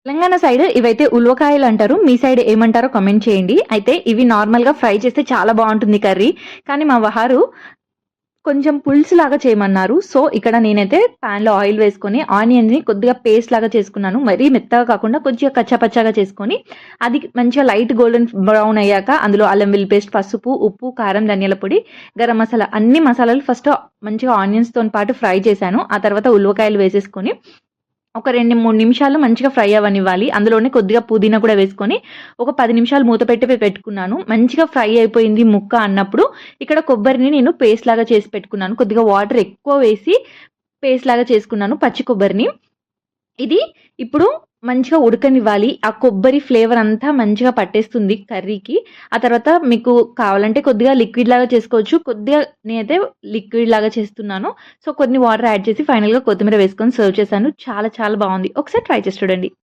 Telangana side ఇవైతే ఉలవకాయలు అంటారు. మీ side ఏమంటారో కామెంట్ చేయండి. అయితే ఇవి నార్మల్‌గా ఫ్రై చేస్తే చాలా బావుంటుంది కర్రీ. కానీ మా వారు కొంచెం పులుసులాగా చేయమన్నారు. సో, ఇక్కడ నేనైతే పాన్‌లో ఆయిల్ వేసుకొని ఆనియన్‌ని కొద్దిగా పేస్ట్ లాగా చేసుకున్నాను. మరీ మెత్తగా కాకుండా కొంచెం కచ్చా పచ్చాగా చేసుకొని, అది మంచిగా లైట్ గోల్డెన్ బ్రౌన్ అయ్యాక అందులో అల్లం వెల్లుల్లి పేస్ట్, పసుపు, ఉప్పు, కారం, ధనియాల పొడి, గరం మసాలా అన్ని మసాలాలు ఫస్ట్ మంచిగా ఆనియన్స్‌తోని పాటు ఫ్రై చేశాను. ఆ తర్వాత ఉలవకాయలు వేసేసుకొని ఒక 2, 3 నిమిషాలు మంచిగా ఫ్రై అవ్వనివ్వాలి. అందులోనే కొద్దిగా పుదీనా కూడా వేసుకొని, ఒక 10 నిమిషాలు మూత పెట్టి పెట్టుకున్నాను. మంచిగా ఫ్రై అయిపోయింది ముక్క అన్నప్పుడు, ఇక్కడ కొబ్బరిని నేను పేస్ట్ లాగా చేసి పెట్టుకున్నాను. కొద్దిగా వాటర్ ఎక్కువ వేసి పేస్ట్ లాగా చేసుకున్నాను పచ్చి కొబ్బరిని. ఇది ఇప్పుడు మంచిగా ఉడకనివ్వాలి. ఆ కొబ్బరి ఫ్లేవర్ అంతా మంచిగా పట్టేస్తుంది కర్రీకి. ఆ తర్వాత మీకు కావాలంటే కొద్దిగా లిక్విడ్ లాగా చేసుకోవచ్చు. కొద్దిగా నేనైతే లిక్విడ్ లాగా చేస్తున్నాను. సో, కొన్ని వాటర్ యాడ్ చేసి ఫైనల్‌గా కొత్తిమీర వేసుకొని సర్వ్ చేశాను. చాలా చాలా బావుంది. ఒకసారి ట్రై చేసి చూడండి.